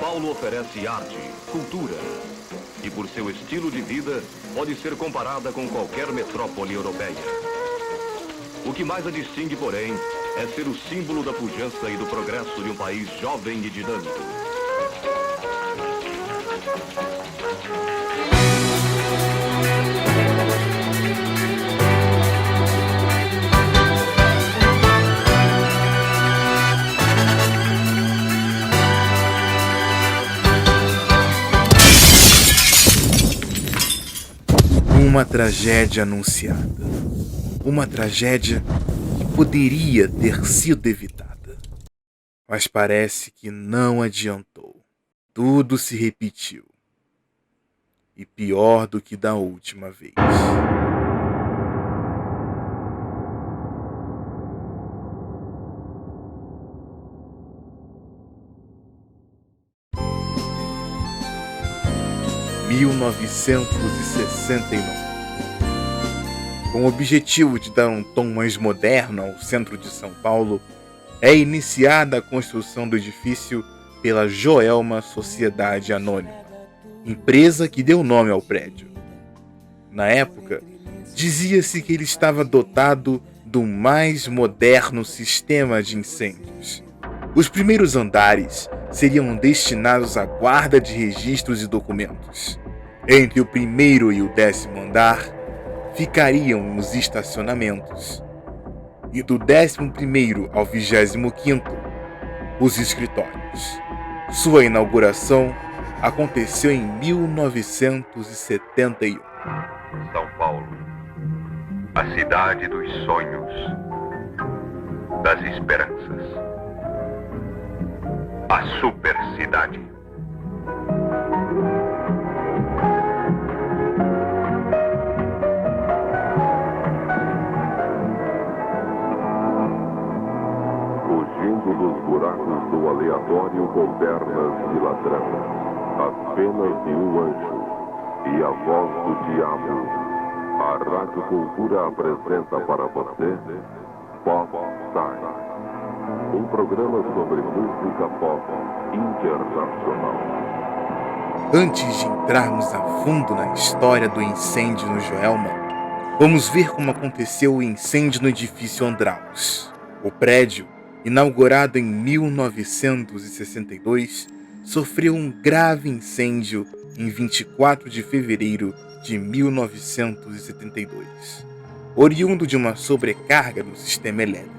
Paulo oferece arte, cultura e, por seu estilo de vida, pode ser comparada com qualquer metrópole europeia. O que mais a distingue, porém, é ser o símbolo da pujança e do progresso de um país jovem e dinâmico. Uma tragédia anunciada. Uma tragédia que poderia ter sido evitada. Mas parece que não adiantou. Tudo se repetiu. E pior do que da última vez. Em 1969. Com o objetivo de dar um tom mais moderno ao centro de São Paulo, é iniciada a construção do edifício pela Joelma Sociedade Anônima, empresa que deu nome ao prédio. Na época, dizia-se que ele estava dotado do mais moderno sistema de incêndios. Os primeiros andares seriam destinados à guarda de registros e documentos. Entre o primeiro e o 10º andar, ficariam os estacionamentos. E do 11º ao 25º, os escritórios. Sua inauguração aconteceu em 1971. São Paulo, a cidade dos sonhos, das esperanças. A super cidade. Fugindo dos buracos do aleatório com pernas de ladrão, as penas de um anjo e a voz do diabo, a Rádio Cultura apresenta para você Pop Stars, um programa sobre música pop internacional. Antes de entrarmos a fundo na história do incêndio no Joelma, vamos ver como aconteceu o incêndio no edifício Andraus. O prédio, inaugurado em 1962, sofreu um grave incêndio em 24 de fevereiro de 1972, oriundo de uma sobrecarga no sistema elétrico.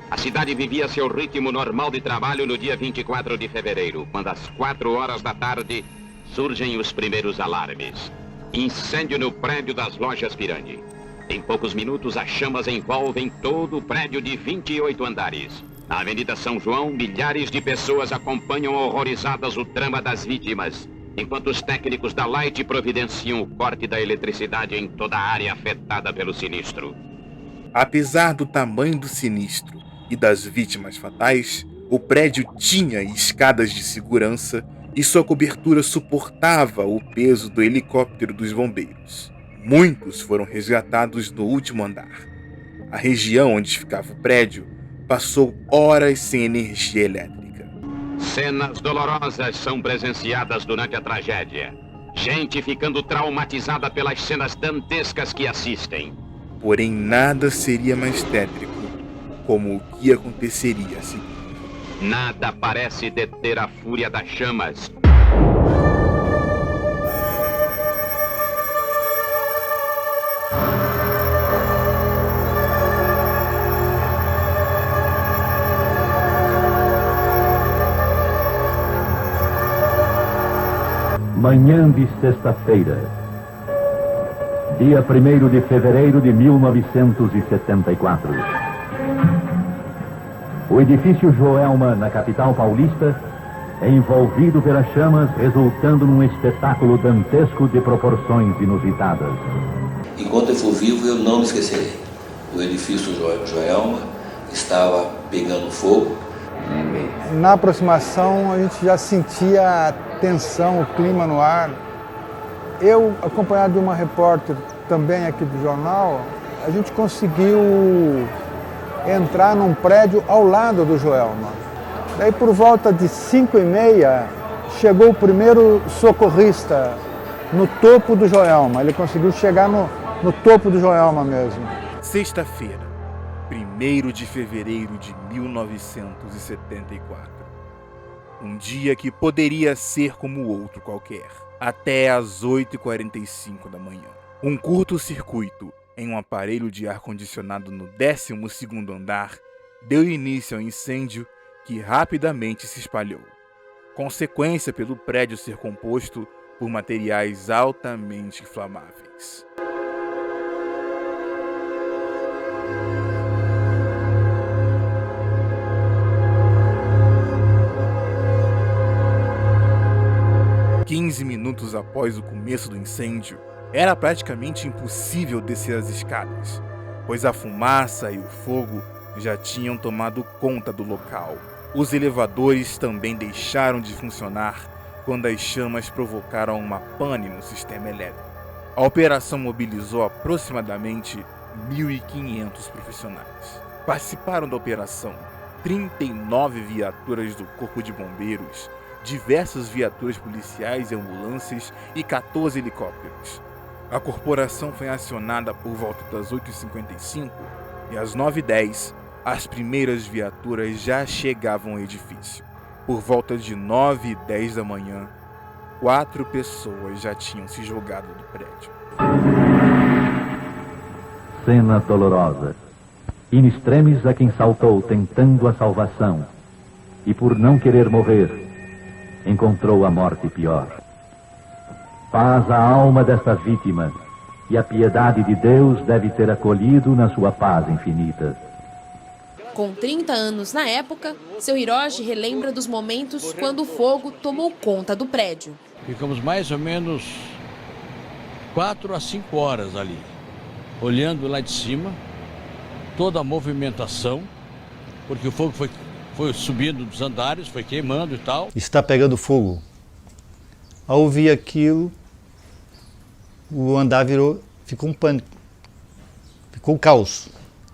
A cidade vivia seu ritmo normal de trabalho no dia 24 de fevereiro, quando às 4 horas da tarde surgem os primeiros alarmes. Incêndio no prédio das lojas Pirani. Em poucos minutos, as chamas envolvem todo o prédio de 28 andares. Na Avenida São João, milhares de pessoas acompanham horrorizadas o drama das vítimas, enquanto os técnicos da Light providenciam o corte da eletricidade em toda a área afetada pelo sinistro. Apesar do tamanho do sinistro e das vítimas fatais, o prédio tinha escadas de segurança e sua cobertura suportava o peso do helicóptero dos bombeiros. Muitos foram resgatados no último andar. A região onde ficava o prédio passou horas sem energia elétrica. Cenas dolorosas são presenciadas durante a tragédia. Gente ficando traumatizada pelas cenas dantescas que assistem. Porém, nada seria mais tétrico como o que aconteceria a seguir. Nada parece deter a fúria das chamas. Manhã de sexta-feira, dia 1º de fevereiro de 1974. O edifício Joelma, na capital paulista, é envolvido pelas chamas, resultando num espetáculo dantesco de proporções inusitadas. Enquanto eu for vivo, eu não me esquecerei. O edifício Joelma estava pegando fogo. Na aproximação, a gente já sentia a tensão, o clima no ar. Eu, acompanhado de uma repórter também aqui do jornal, a gente conseguiu entrar num prédio ao lado do Joelma. Daí, por volta de 5h30, chegou o primeiro socorrista no topo do Joelma. Ele conseguiu chegar no topo do Joelma mesmo. Sexta-feira, 1º de fevereiro de 1974. Um dia que poderia ser como outro qualquer. Até às 8h45 da manhã. Um curto-circuito em um aparelho de ar-condicionado no 12º andar deu início ao incêndio que rapidamente se espalhou. Consequência pelo prédio ser composto por materiais altamente inflamáveis. Quinze minutos após o começo do incêndio, era praticamente impossível descer as escadas, pois a fumaça e o fogo já tinham tomado conta do local. Os elevadores também deixaram de funcionar quando as chamas provocaram uma pane no sistema elétrico. A operação mobilizou aproximadamente 1.500 profissionais. Participaram da operação 39 viaturas do Corpo de Bombeiros, diversas viaturas policiais e ambulâncias e 14 helicópteros. A corporação foi acionada por volta das 8h55 e às 9h10 as primeiras viaturas já chegavam ao edifício. Por volta de 9h10 da manhã, 4 pessoas já tinham se jogado do prédio. Cena dolorosa. In extremis a quem saltou tentando a salvação e por não querer morrer, encontrou a morte pior. Paz à alma desta vítima, e a piedade de Deus deve ter acolhido na sua paz infinita. Com 30 anos na época, seu Hiroshi relembra dos momentos quando o fogo tomou conta do prédio. Ficamos mais ou menos 4 a 5 horas ali, olhando lá de cima, toda a movimentação, porque o fogo foi subindo dos andares, foi queimando e tal. Está pegando fogo. Ao ouvir aquilo, o andar ficou um pânico, ficou um caos.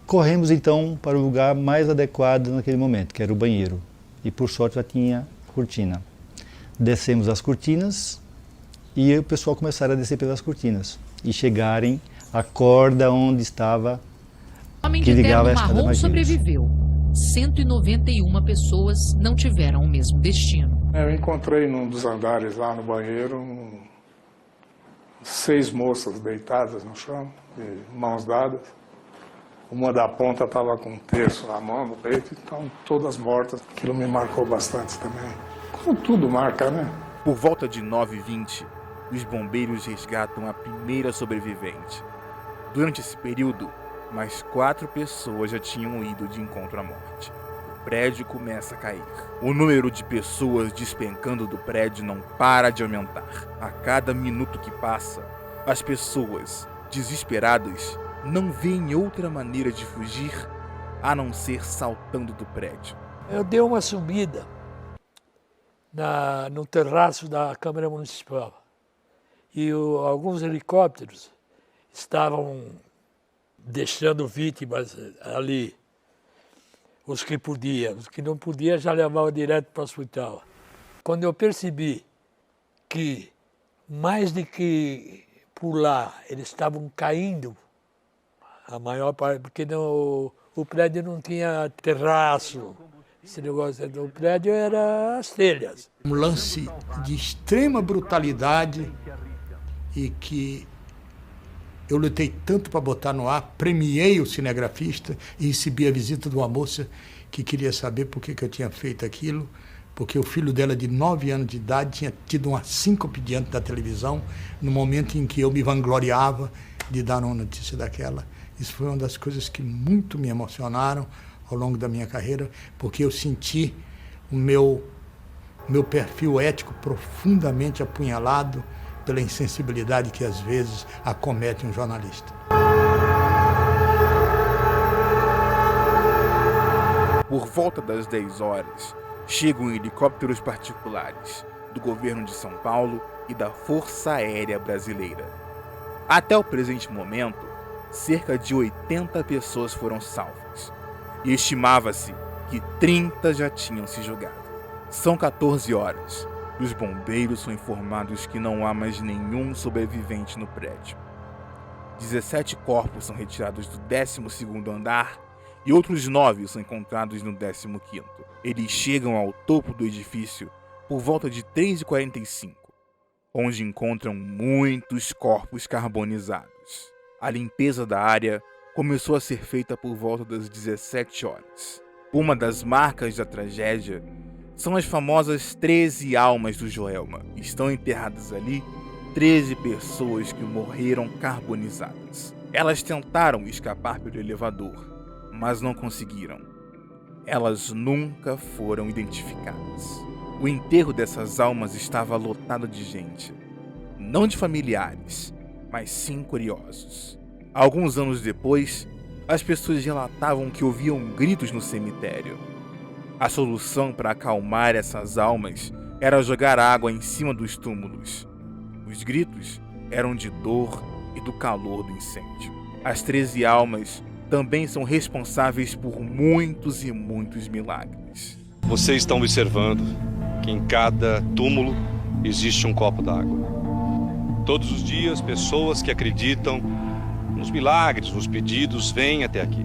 Corremos então para o lugar mais adequado naquele momento, que era o banheiro. E por sorte já tinha cortina. Descemos as cortinas e o pessoal começaram a descer pelas cortinas e chegarem à corda onde estava, que ligava a escada marrom sobreviveu. 191 pessoas não tiveram o mesmo destino. Eu encontrei num dos andares lá no banheiro 6 moças deitadas no chão, mãos dadas. Uma da ponta estava com um terço na mão, no peito, então todas mortas. Aquilo me marcou bastante também. Como tudo marca, né? Por volta de 9h20, os bombeiros resgatam a primeira sobrevivente. Durante esse período, mais 4 pessoas já tinham ido de encontro à morte. O prédio começa a cair. O número de pessoas despencando do prédio não para de aumentar. A cada minuto que passa, as pessoas, desesperadas, não veem outra maneira de fugir a não ser saltando do prédio. Eu dei uma subida no terraço da Câmara Municipal e alguns helicópteros estavam deixando vítimas ali, os que podiam. Os que não podiam já levavam direto para o hospital. Quando eu percebi que, mais do que pular, eles estavam caindo, a maior parte, porque o prédio não tinha terraço, esse negócio do prédio era as telhas. Um lance de extrema brutalidade e que eu lutei tanto para botar no ar, premiei o cinegrafista e recebi a visita de uma moça que queria saber por que eu tinha feito aquilo, porque o filho dela, de 9 anos de idade, tinha tido uma síncope diante da televisão, no momento em que eu me vangloriava de dar uma notícia daquela. Isso foi uma das coisas que muito me emocionaram ao longo da minha carreira, porque eu senti o meu perfil ético profundamente apunhalado pela insensibilidade que às vezes acomete um jornalista. Por volta das 10 horas, chegam helicópteros particulares do governo de São Paulo e da Força Aérea Brasileira. Até o presente momento, cerca de 80 pessoas foram salvas e estimava-se que 30 já tinham se jogado. São 14 horas Os bombeiros são informados que não há mais nenhum sobrevivente no prédio. 17 corpos são retirados do 12º andar e outros 9 são encontrados no 15º. Eles chegam ao topo do edifício por volta de 3h45, onde encontram muitos corpos carbonizados. A limpeza da área começou a ser feita por volta das 17 horas. Uma das marcas da tragédia são as famosas 13 almas do Joelma. Estão enterradas ali 13 pessoas que morreram carbonizadas. Elas tentaram escapar pelo elevador, mas não conseguiram. Elas nunca foram identificadas. O enterro dessas almas estava lotado de gente, não de familiares, mas sim curiosos. Alguns anos depois, as pessoas relatavam que ouviam gritos no cemitério. A solução para acalmar essas almas era jogar água em cima dos túmulos. Os gritos eram de dor e do calor do incêndio. As 13 almas também são responsáveis por muitos e muitos milagres. Vocês estão observando que em cada túmulo existe um copo d'água. Todos os dias, pessoas que acreditam nos milagres, nos pedidos, vêm até aqui.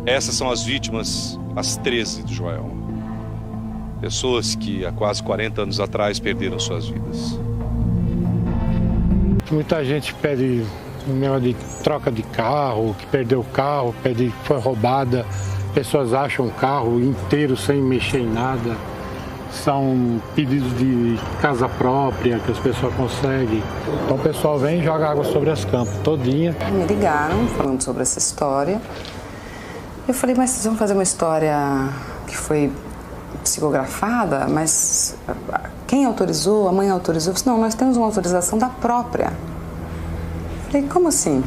Essas são as vítimas, as 13 do Joelma. Pessoas que há quase 40 anos atrás perderam suas vidas. Muita gente pede de troca de carro, que perdeu o carro, pede que foi roubada. Pessoas acham o carro inteiro sem mexer em nada. São pedidos de casa própria que as pessoas conseguem. Então o pessoal vem e joga água sobre as campas todinha. Me ligaram falando sobre essa história. Eu falei, mas vocês vão fazer uma história que foi psicografada? Mas quem autorizou? A mãe autorizou? Eu falei, não, nós temos uma autorização da própria. Eu falei, como assim?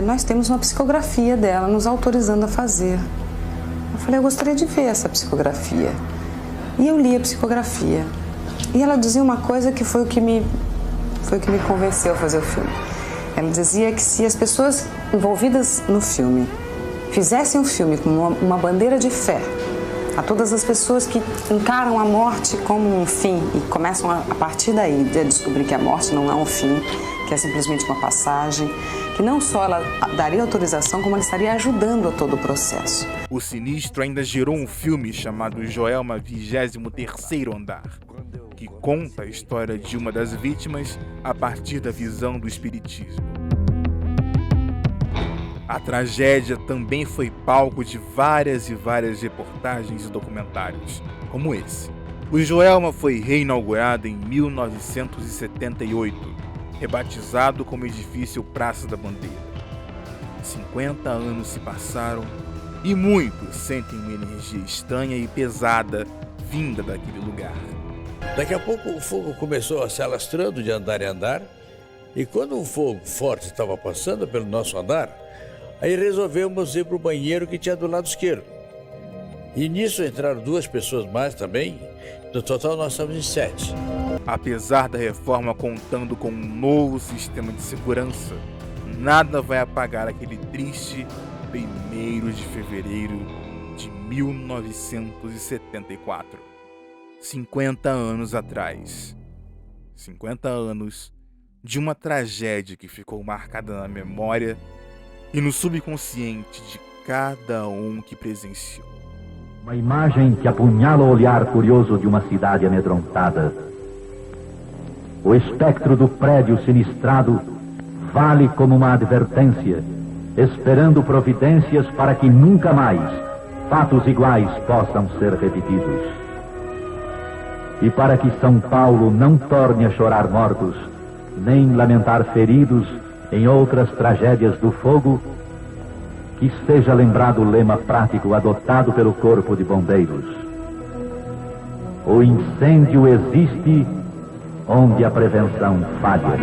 Nós temos uma psicografia dela nos autorizando a fazer. Eu falei, eu gostaria de ver essa psicografia. E eu li a psicografia. E ela dizia uma coisa que foi o que me convenceu a fazer o filme. Ela dizia que se as pessoas envolvidas no filme fizessem o filme com uma bandeira de fé a todas as pessoas que encaram a morte como um fim e começam a partir daí a descobrir que a morte não é um fim, que é simplesmente uma passagem, que não só ela daria autorização, como ela estaria ajudando a todo o processo. O sinistro ainda gerou um filme chamado Joelma 23º Andar, que conta a história de uma das vítimas a partir da visão do espiritismo. A tragédia também foi palco de várias e várias reportagens e documentários, como esse. O Joelma foi reinaugurado em 1978, rebatizado como Edifício Praça da Bandeira. 50 anos se passaram e muitos sentem uma energia estranha e pesada vinda daquele lugar. Daqui a pouco o fogo começou a se alastrando de andar em andar, e quando um fogo forte estava passando pelo nosso andar, aí resolvemos ir para o banheiro que tinha do lado esquerdo. E nisso entraram 2 pessoas mais também. No total nós estamos em 7. Apesar da reforma contando com um novo sistema de segurança, nada vai apagar aquele triste 1º de fevereiro de 1974. 50 anos atrás. 50 anos de uma tragédia que ficou marcada na memória e no subconsciente de cada um que presenciou. Uma imagem que apunhala o olhar curioso de uma cidade amedrontada. O espectro do prédio sinistrado vale como uma advertência, esperando providências para que nunca mais fatos iguais possam ser repetidos. E para que São Paulo não torne a chorar mortos, nem lamentar feridos em outras tragédias do fogo, que seja lembrado o lema prático adotado pelo Corpo de Bombeiros. O incêndio existe onde a prevenção falha.